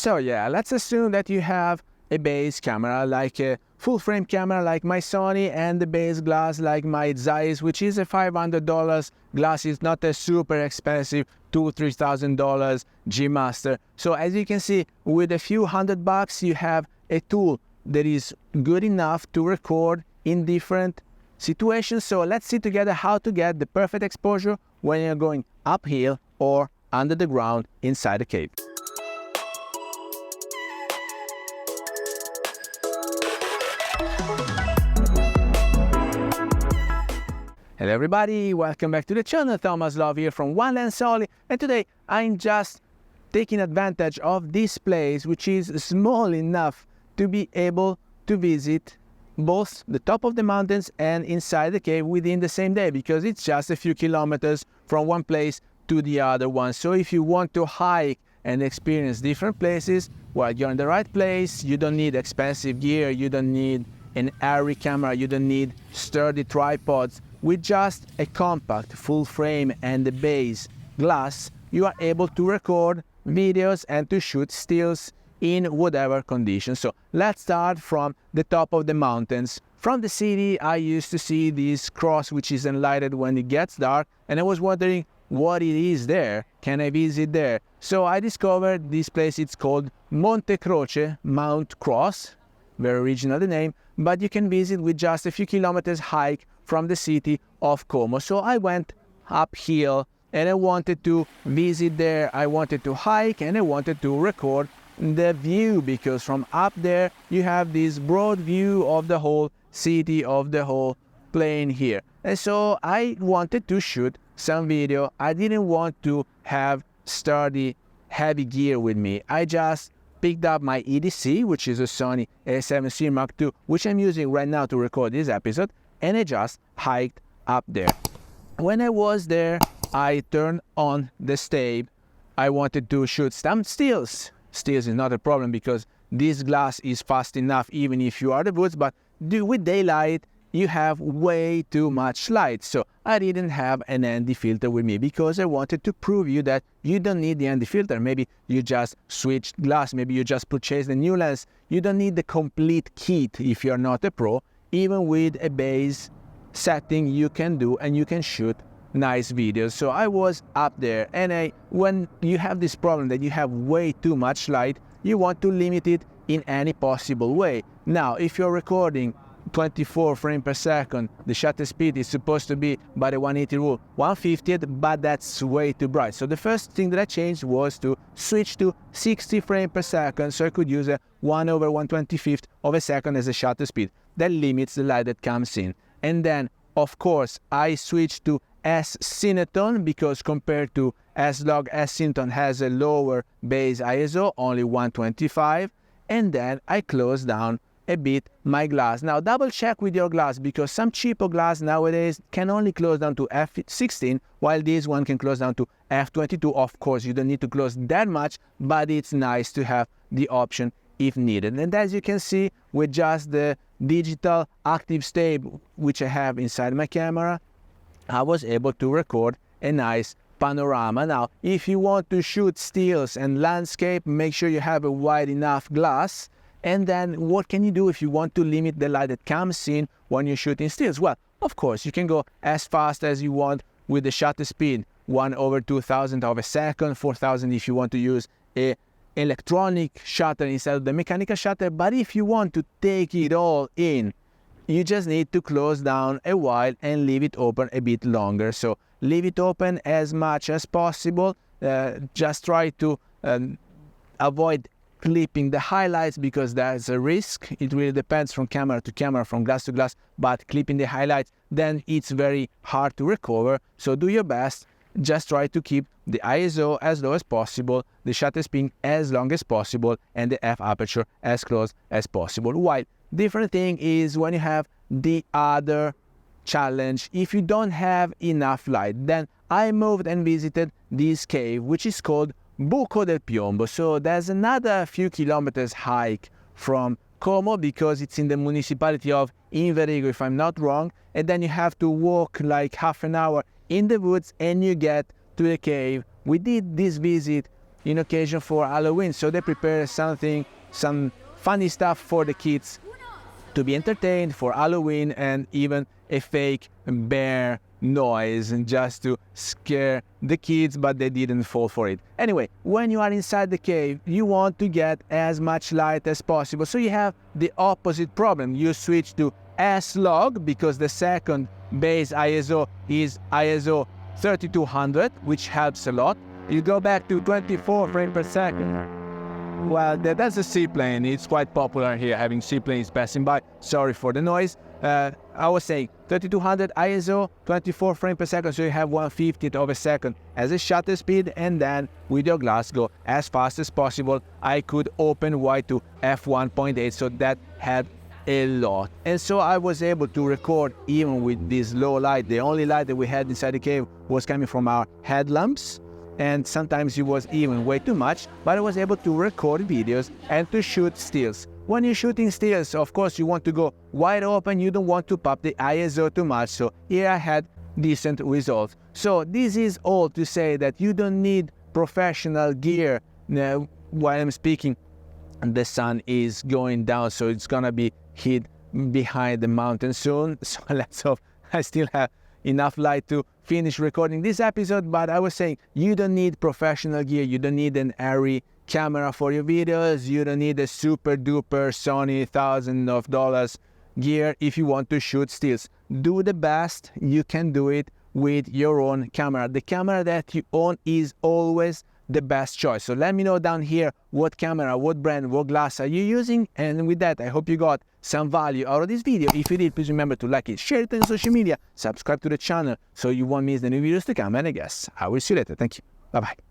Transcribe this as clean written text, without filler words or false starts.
So yeah, let's assume that you have a base camera, like a full frame camera like my Sony, and the base glass like my Zeiss, which is a $500 glass. It's not a super expensive $2,000-$3,000 G Master. So as you can see, with a few $100 you have a tool that is good enough to record in different situations. So let's see together how to get the perfect exposure when you're going uphill or under the ground inside a cave. Hello everybody, welcome back to the channel. Thomas Love here from One Lens Only, and today I'm just taking advantage of this place, which is small enough to be able to visit both the top of the mountains and inside the cave within the same day, because it's just a few kilometers from one place to the other one. So if you want to hike and experience different places, well, you're in the right place. You don't need expensive gear, you don't need an airy camera, you don't need sturdy tripods. With just a compact full frame and the base glass, you are able to record videos and to shoot stills in whatever conditions. So let's start from the top of the mountains. From the city, I used to see this cross which is enlightened when it gets dark, and I was wondering what it is there. Can I visit there? So I discovered this place. It's called Monte Croce, Mount Cross, very original the name, but you can visit with just a few kilometers hike from the city of Como. So I went uphill and I wanted to visit there. I wanted to hike and I wanted to record the view, because from up there you have this broad view of the whole city, of the whole plain here. And so I wanted to shoot some video. I didn't want to have sturdy heavy gear with me. I just picked up my EDC, which is a Sony A7C Mark II, which I'm using right now to record this episode, and I just hiked up there. When I was there, I turned on the stab. I wanted to shoot some stills. Stills is not a problem because this glass is fast enough even if you are the woods, but with daylight you have way too much light. So I didn't have an ND filter with me because I wanted to prove you that you don't need the ND filter. Maybe you just switched glass, maybe you just purchased a new lens. You don't need the complete kit if you're not a pro. Even with a base setting you can do and you can shoot nice videos. So I was up there, and when you have this problem that you have way too much light, you want to limit it in any possible way. Now if you're recording 24 frames per second, the shutter speed is supposed to be, by the 180 rule, 1/50th, but that's way too bright. So the first thing that I changed was to switch to 60 frames per second, so I could use a 1/125th of a second as a shutter speed. That limits the light that comes in. And then, of course, I switched to S-Cineton, because compared to S-Log, S-Cineton has a lower base ISO, only 125, and then I closed down a bit my glass. Now double check with your glass, because some cheaper glass nowadays can only close down to f16, while this one can close down to f22. Of course, you don't need to close that much, but it's nice to have the option if needed. And as you can see, with just the digital active stab which I have inside my camera, I was able to record a nice panorama. Now if you want to shoot stills and landscape, make sure you have a wide enough glass. And then what can you do if you want to limit the light that comes in when you're shooting stills? Well, of course, you can go as fast as you want with the shutter speed, 1/2000 of a second, 4000 if you want to use a electronic shutter instead of the mechanical shutter. But if you want to take it all in, you just need to close down a while and leave it open a bit longer. So leave it open as much as possible. Just try to avoid clipping the highlights, because there's a risk. It really depends from camera to camera, from glass to glass, but clipping the highlights, then it's very hard to recover. So do your best. Just try to keep the ISO as low as possible, the shutter speed as long as possible, and the f aperture as close as possible. While different thing is when you have the other challenge, if you don't have enough light, then I moved and visited this cave, which is called Buco del Piombo. So there's another few kilometers hike from Como, because it's in the municipality of Inverigo, if I'm not wrong, and then you have to walk like half an hour in the woods and you get to the cave. We did this visit in occasion for Halloween. So they prepare something, some funny stuff for the kids to be entertained for Halloween, and even a fake bear noise just to scare the kids, but they didn't fall for it. Anyway, when you are inside the cave, you want to get as much light as possible. So you have the opposite problem. You switch to S-Log because the second base ISO is ISO 3200, which helps a lot. You go back to 24 frames per second. Well, that's a seaplane. It's quite popular here, having seaplanes passing by. Sorry for the noise. I was saying 3200 ISO, 24 frames per second, so you have 1/50th of a second as a shutter speed, and then with your glass go as fast as possible. I could open wide to f1.8, so that had a lot. And so I was able to record even with this low light. The only light that we had inside the cave was coming from our headlamps, and sometimes it was even way too much, but I was able to record videos and to shoot stills. When you're shooting stills, of course, you want to go wide open, you don't want to pop the ISO too much, so here I had decent results. So this is all to say that you don't need professional gear. Now, while I'm speaking, the sun is going down, so it's gonna be hid behind the mountain soon, so let's hope I still have enough light to finish recording this episode. But I was saying, you don't need professional gear, you don't need an ARRI camera for your videos, you don't need a super duper Sony $1,000s gear if you want to shoot stills. Do the best you can do it with your own camera. The camera that you own is always the best choice. So let me know down here what camera, what brand, what glass are you using. And with that, I hope you got some value out of this video. If you did, please remember to like it, share it on social media, subscribe to the channel so you won't miss the new videos to come, and I guess I will see you later. Thank you. Bye bye.